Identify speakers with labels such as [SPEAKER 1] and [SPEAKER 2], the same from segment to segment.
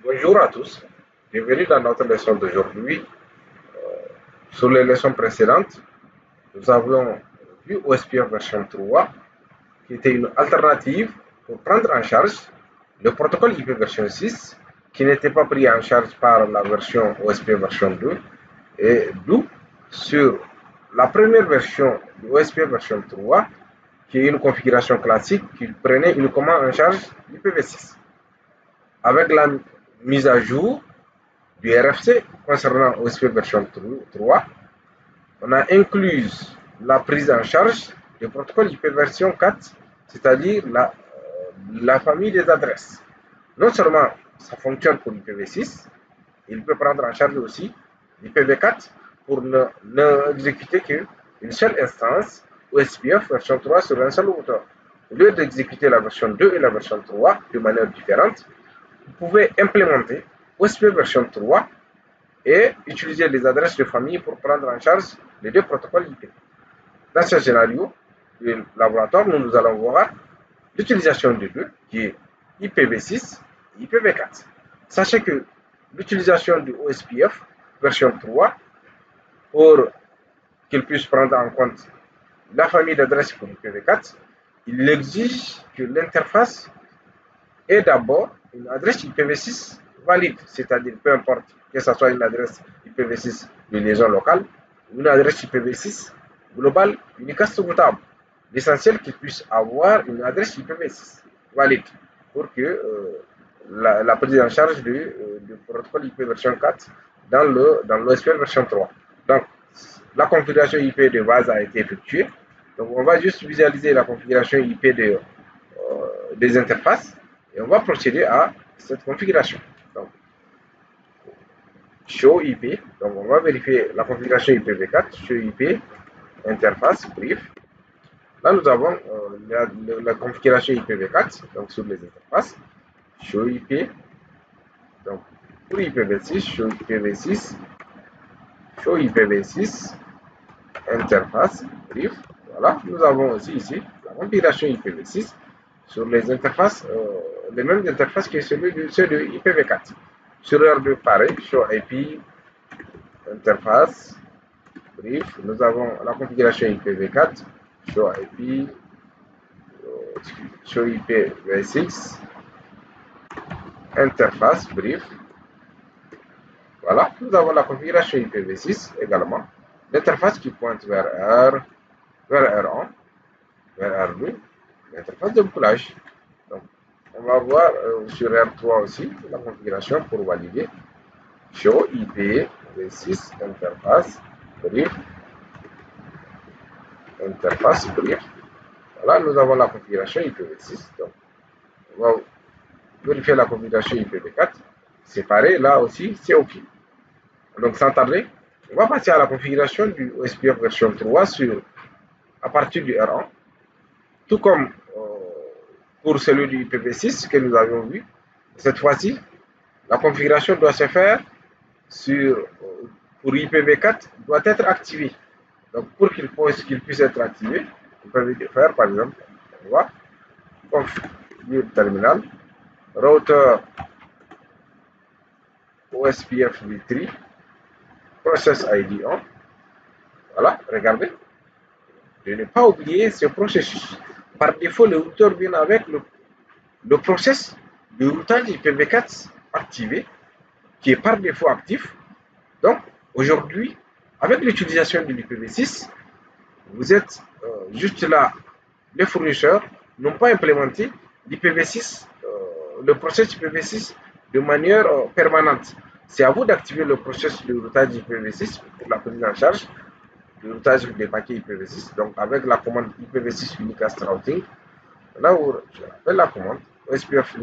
[SPEAKER 1] Bonjour à tous, bienvenue dans notre leçon d'aujourd'hui. Sur les leçons précédentes, nous avions vu OSPF version 3, qui était une alternative pour prendre en charge le protocole IP version 6, qui n'était pas pris en charge par la version OSPF version 2, et d'où sur la première version de OSPF version 3, qui est une configuration classique qui prenait uniquement en charge l'IPv6. Avec la mise à jour du RFC concernant OSP version 3, on a inclus la prise en charge du protocole IP version 4, c'est-à-dire la famille des adresses. Non seulement ça fonctionne pour l'IPv6, il peut prendre en charge aussi l'IPv4 pour ne exécuter qu'une seule instance OSPF version 3 sur un seul routeur. Au lieu d'exécuter la version 2 et la version 3 de manière différente, vous pouvez implémenter OSPF version 3 et utiliser les adresses de famille pour prendre en charge les deux protocoles IP. Dans ce scénario, le laboratoire, nous allons voir l'utilisation des deux, qui est IPv6 et IPv4. Sachez que l'utilisation du OSPF version 3, pour qu'il puisse prendre en compte la famille d'adresses pour IPv4, il exige que l'interface ait d'abord une adresse IPv6 valide, c'est-à-dire peu importe que ce soit une adresse IPv6 de liaison locale ou une adresse IPv6 globale unicast routable. L'essentiel qu'il puisse avoir une adresse IPv6 valide pour que la prise en charge du protocole IP version 4 dans l'OSPF version 3. Donc, la configuration IP de base a été effectuée. Donc, on va juste visualiser la configuration IP des interfaces et on va procéder à cette configuration. Donc, show IP, donc on va vérifier la configuration IPv4, show IP, interface, brief. Là, nous avons la configuration IPv4, donc sur les interfaces, show IP, donc pour IPv6, show IPv6, show IPv6, interface, brief. Voilà, nous avons aussi ici la configuration IPv6 sur les interfaces, les mêmes interfaces que ceux de IPv4. Sur R2, pareil, show IP, interface, brief. Nous avons la configuration IPv4, show IP, show IPv6, interface, brief. Voilà, nous avons la configuration IPv6 également. L'interface qui pointe vers R1, vers R2, l'interface de bouclage. Donc, on va voir sur R3 aussi la configuration pour valider. Show IPv6 interface brief. Interface brief. Voilà, nous avons la configuration IPv6. Donc, on va vérifier la configuration IPv4. C'est pareil, là aussi, c'est OK. Donc, sans tarder, on va passer à la configuration du OSPF version 3 à partir du R1. Tout comme pour celui du IPv6 que nous avions vu. Cette fois-ci, la configuration doit se faire pour IPv4 doit être activée. Donc, pour qu'il puisse être activé, vous pouvez faire, par exemple, on va configure terminal, router OSPF v3, process ID 1. Voilà, regardez. De ne pas oublier ce processus. Par défaut, le routeur vient avec le process de routage IPv4 activé, qui est par défaut actif. Donc, aujourd'hui, avec l'utilisation de l'IPv6, vous êtes juste là, les fournisseurs n'ont pas implémenté l'IPv6, le processus IPv6 de manière permanente. C'est à vous d'activer le processus de routage IPv6 pour la prise en charge du routage des paquets IPv6. Donc, avec la commande IPv6 unicast routing, là où je rappelle la commande OSPF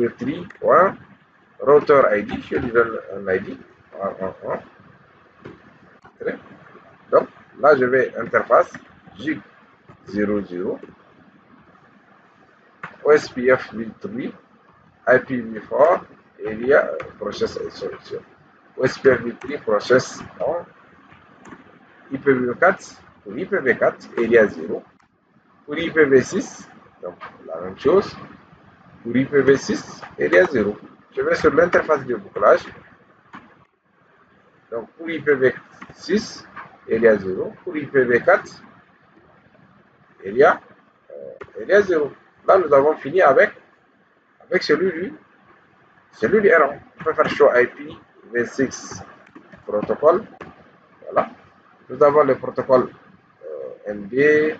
[SPEAKER 1] router ID, je lui donne un ID, 1. Donc, là, je vais interface gig 00 OSPF v3 IPv4 area process solution. OSPF v3 process 1 IPv4 pour IPv4 area 0 pour IPv6 donc la même chose pour IPv6 area 0. je vais sur l'interface de bouclage. Donc pour IPv6, il y a 0. Pour IPv4, il y a 0. Là, nous avons fini avec celui du R1. On peut faire show IP v6 protocole. Voilà. Nous avons le protocole ND.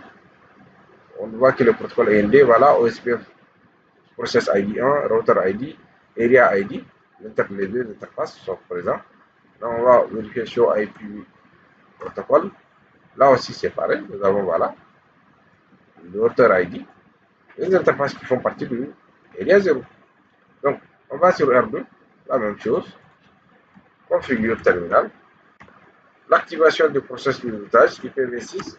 [SPEAKER 1] On voit que le protocole est ND. Voilà, OSPF process ID 1, router ID, area ID. Les deux interfaces sont présentes. Là, on va vérifier show IP protocole. Là aussi, c'est pareil. Nous avons, voilà, le router ID. Les interfaces qui font partie du area 0. Donc, on va sur R2, la même chose. Configure terminal. L'activation du processus de routage IPv6,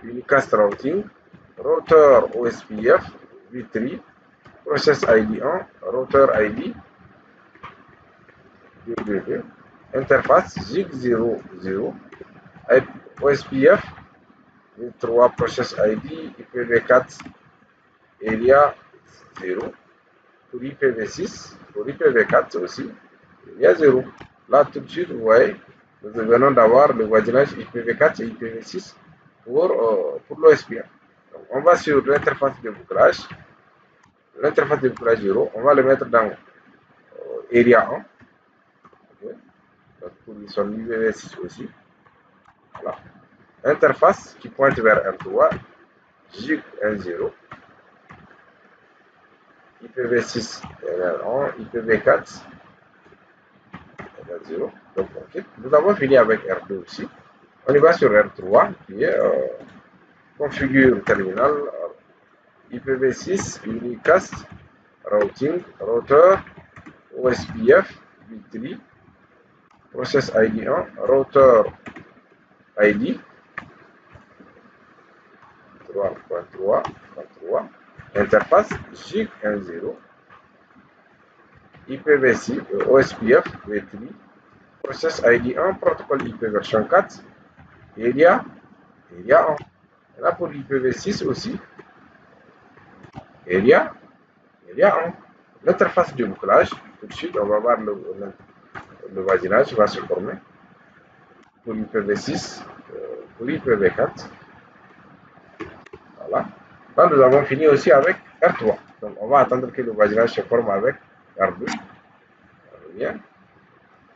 [SPEAKER 1] unicast routing, router OSPF, V3, process ID 1, router ID, interface GIG00, OSPF, V3, process ID, IPv4, area 0, pour IPv6, pour IPv4 aussi, il y a 0. Là, tout de suite, vous voyez, nous venons d'avoir le voisinage IPv4 et IPv6 pour l'OSPF. On va sur l'interface de bouclage. L'interface de bouclage 0, on va le mettre dans Area 1. Okay. Donc, pour son IPv6 aussi. Voilà. Interface qui pointe vers R3, GIG10, IPv6 R1, IPv4 0. Donc, okay. Nous avons fini avec R2 aussi. On y va sur R3 qui est configure terminal IPv6, unicast, routing, router, OSPF, V3, process ID 1, router ID 3.3, interface GIG10, IPv6, OSPF, V3, process ID 1, protocole IP version 4, area 1. Et là pour l'IPv6 aussi, area 1. L'interface de bouclage, tout de suite, on va voir le voisinage va se former pour l'IPv6, pour l'IPv4. Voilà. Là, nous avons fini aussi avec R3. Donc, on va attendre que le voisinage se forme avec R2. Bien.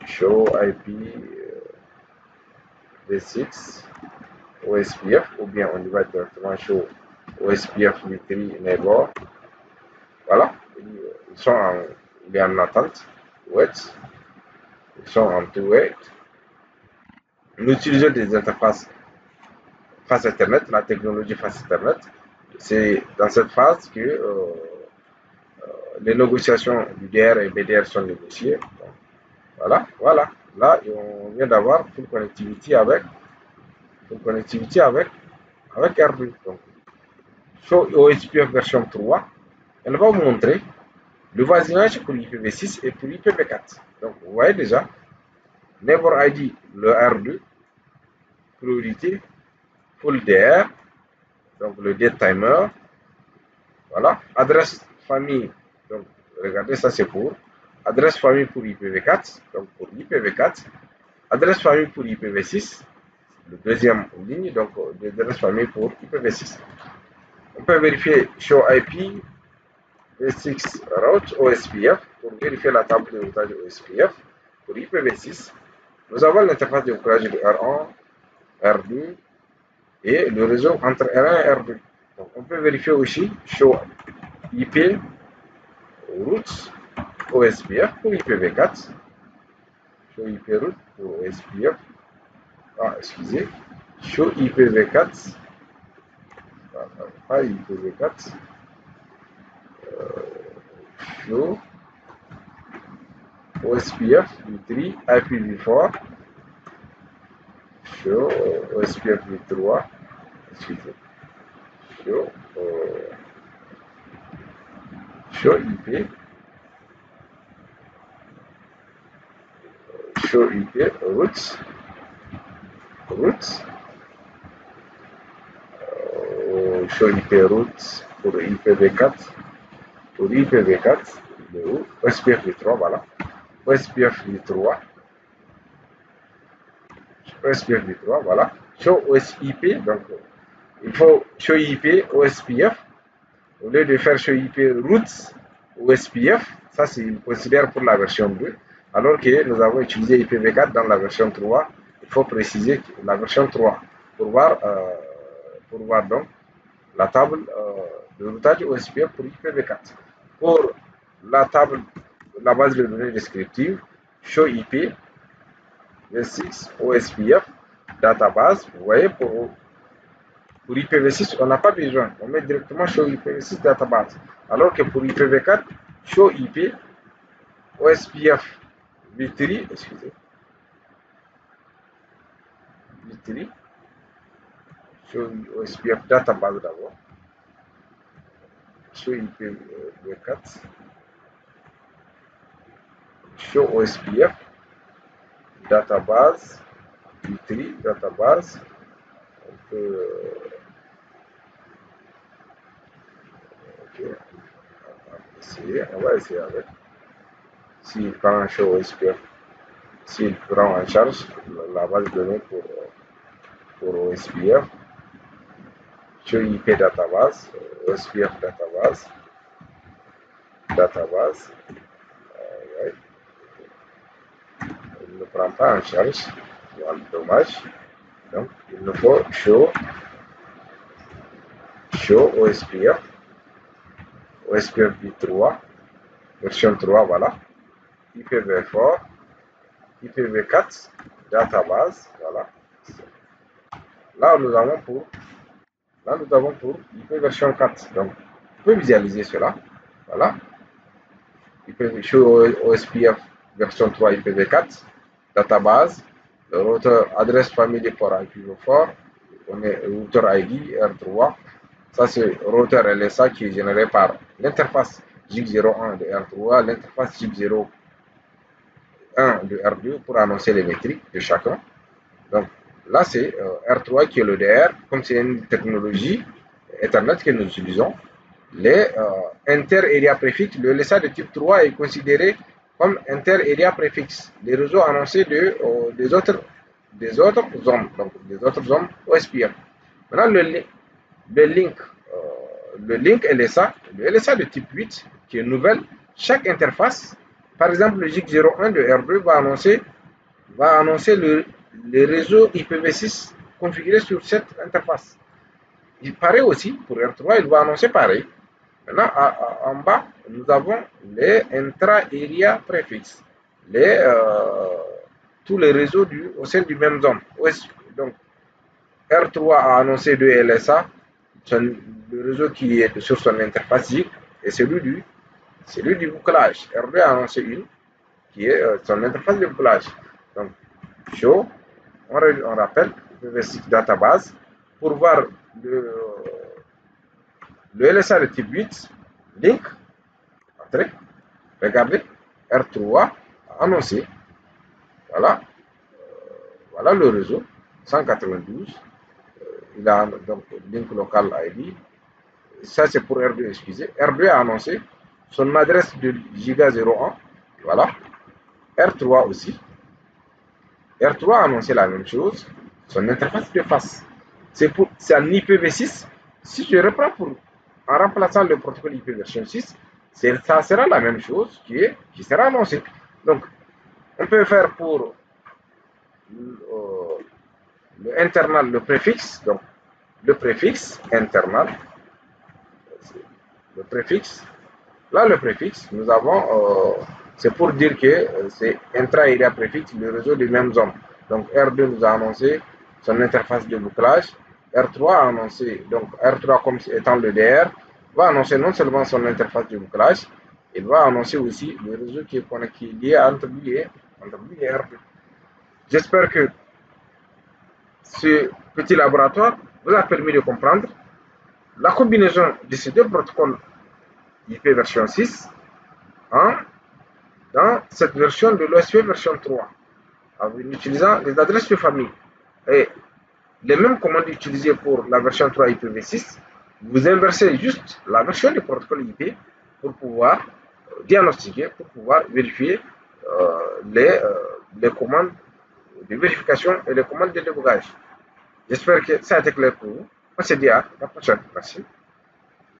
[SPEAKER 1] Show IP v6 OSPF, ou bien on y va directement show OSPF v3 neighbor. Voilà. Il est en attente. Wait. Ils sont en to wait. Nous utilisons des interfaces face Internet, la technologie face Internet. C'est dans cette phase que les négociations du DR et BDR sont négociées. Donc, voilà. Là, on vient d'avoir full connectivity avec R2. Donc, sur OSPF version 3, elle va vous montrer le voisinage pour IPv6 et pour IPv4. Donc, vous voyez déjà, Neighbor ID, le R2, priorité, full DR, donc le dead timer. Voilà, adresse famille, donc regardez, ça c'est pour adresse famille pour IPv4, donc pour IPv4, adresse famille pour IPv6, le deuxième ligne, donc adresse famille pour IPv6. On peut vérifier show IP v6 route OSPF pour vérifier la table de routage OSPF pour IPv6. Nous avons l'interface de bouclage de R1, R2 et le réseau entre R1 et R2. Donc on peut vérifier aussi show IP routes OSPF pour IPv4. Show IP route pour OSPF. Excusez. Show IPv4. Pas IPv4. Show OSPF v3 IPv4. Show OSPF v3. Excusez. Show IP. Show IP routes. Show IP routes pour IPv4. Pour IPv4. il est où? OSPF v3, voilà. OSPF v3. OSPF v3, voilà. Show OSIP, donc il faut show IP OSPF. Au lieu de faire show IP routes OSPF, ça c'est une considère pour la version 2. Alors que nous avons utilisé IPv4 dans la version 3, il faut préciser que la version 3 pour voir donc la table de routage OSPF pour IPv4. Pour la table, la base de données descriptive, show IP v6 OSPF database. Vous voyez, pour IPv6, on n'a pas besoin. On met directement show IPv6 database. Alors que pour IPv4, show IP OSPF v3, excusez, v3, show OSPF database d'abord. Show IPv4, show OSPF database v3 database. On peut on va essayer avec. S'il prend un show OSPF, s'il prend en charge la base de données pour OSPF, show IP database, OSPF database, ouais. Il ne prend pas en charge, dommage. Donc il nous faut show OSPF v3, version 3, voilà. IPv4, IPv4, database, voilà. Là, nous avons pour IP version 4. Donc, vous pouvez visualiser cela. Voilà. Show OSPF version 3 IPv4, database, le routeur adresse famille pour IPv4, on est routeur ID R3. Ça, c'est routeur LSA qui est généré par l'interface JIC01 de R3, l'interface JIC01 de R2 pour annoncer les métriques de chacun. Donc, là, c'est R3 qui est le DR. Comme c'est une technologie Ethernet que nous utilisons, les inter-area préfixes, le LSA de type 3 est considéré comme inter-area préfixe, les réseaux annoncés des autres zones, donc des autres zones OSPF. Maintenant, le link LSA, le LSA de type 8, qui est nouvelle, chaque interface, par exemple le JIC01 de R2 va annoncer le réseau IPv6 configuré sur cette interface. Il paraît aussi, pour R3, il va annoncer pareil. Maintenant, en bas, nous avons les intra-area préfixes, tous les réseaux au sein du même zone. Donc, R3 a annoncé deux LSA, le réseau qui est sur son interface JIC et celui du bouclage. R2 a annoncé une qui est son interface de bouclage. Donc, show, on rappelle, IPv6 database, pour voir le LSA de type 8, link, entrée, regardez, R3 a annoncé, voilà, voilà le réseau, 192, il a donc link local ID, ça c'est pour R2, excusez, R2 a annoncé son adresse de giga 01, voilà, R3 aussi, R3 a annoncé la même chose, son interface de face, c'est un IPv6, si je reprends en remplaçant le protocole IP version 6, ça sera la même chose qui sera annoncée. Donc, on peut faire pour le internal, le préfixe, donc le préfixe internal, le préfixe, là le préfixe, nous avons, c'est pour dire que c'est intra-area préfixe, le réseau des mêmes zones. Donc R2 nous a annoncé son interface de bouclage, R3 a annoncé, donc R3 comme étant le DR, va annoncer non seulement son interface de bouclage, il va annoncer aussi le réseau qui est lié entre lui et R2. J'espère que ce petit laboratoire vous a permis de comprendre la combinaison de ces deux protocoles IP version 6 dans cette version de l'OSPF version 3 en utilisant les adresses de famille. Et les mêmes commandes utilisées pour la version 3 IPv6, vous inversez juste la version du protocole IP pour pouvoir diagnostiquer pour pouvoir vérifier les commandes de vérification et les commandes de débogage. J'espère que ça a été clair pour vous. On se dit à la prochaine. Merci.